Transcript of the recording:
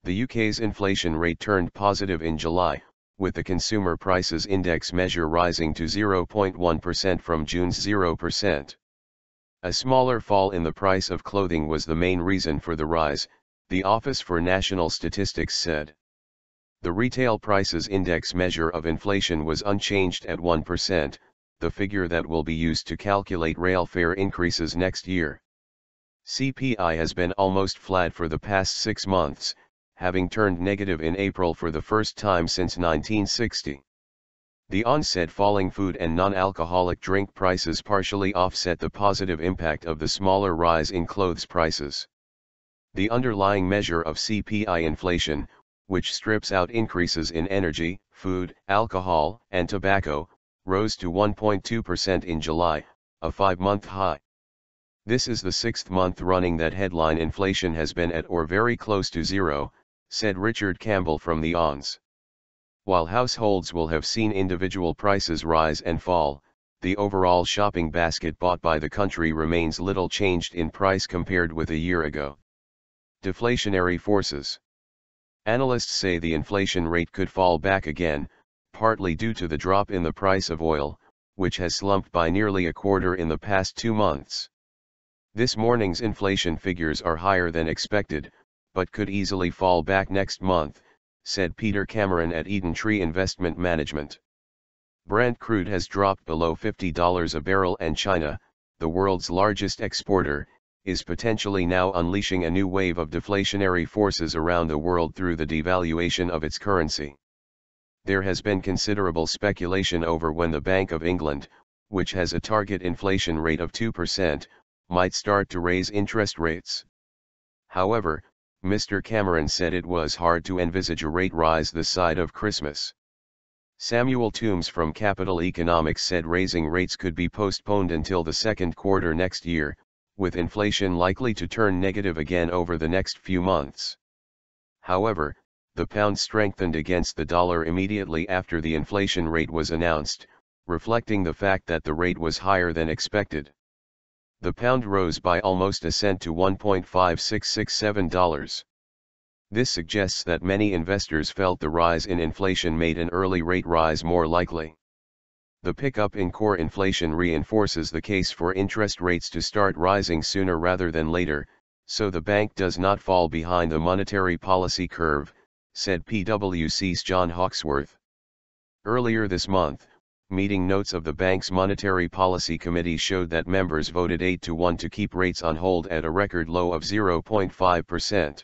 The UK's inflation rate turned positive in July, with the Consumer Prices Index measure rising to 0.1% from June's 0%. A smaller fall in the price of clothing was the main reason for the rise, the Office for National Statistics said. The Retail Prices Index measure of inflation was unchanged at 1%, the figure that will be used to calculate rail fare increases next year. CPI has been almost flat for the past 6 months, having turned negative in April for the first time since 1960. The onset falling food and non-alcoholic drink prices partially offset the positive impact of the smaller rise in clothes prices. The underlying measure of CPI inflation, which strips out increases in energy, food, alcohol, and tobacco, rose to 1.2% in July, a 5-month high. This is the 6th month running that headline inflation has been at or very close to zero, said Richard Campbell from the ONS. While households will have seen individual prices rise and fall, the overall shopping basket bought by the country remains little changed in price compared with a year ago. Deflationary forces. Analysts say the inflation rate could fall back again, partly due to the drop in the price of oil, which has slumped by nearly a quarter in the past 2 months. This morning's inflation figures are higher than expected, but could easily fall back next month, said Peter Cameron at Eden Tree Investment Management. Brent crude has dropped below $50 a barrel and China, the world's largest exporter, is potentially now unleashing a new wave of deflationary forces around the world through the devaluation of its currency. There has been considerable speculation over when the Bank of England, which has a target inflation rate of 2%, might start to raise interest rates. However, Mr. Cameron said it was hard to envisage a rate rise this side of Christmas. Samuel Toombs from Capital Economics said raising rates could be postponed until the second quarter next year, with inflation likely to turn negative again over the next few months. However, the pound strengthened against the dollar immediately after the inflation rate was announced, reflecting the fact that the rate was higher than expected. The pound rose by almost a cent to $1.5667. This suggests that many investors felt the rise in inflation made an early rate rise more likely. The pickup in core inflation reinforces the case for interest rates to start rising sooner rather than later, so the bank does not fall behind the monetary policy curve, said PwC's John Hawksworth. Earlier this month, meeting notes of the bank's Monetary Policy Committee showed that members voted 8-1 to keep rates on hold at a record low of 0.5%.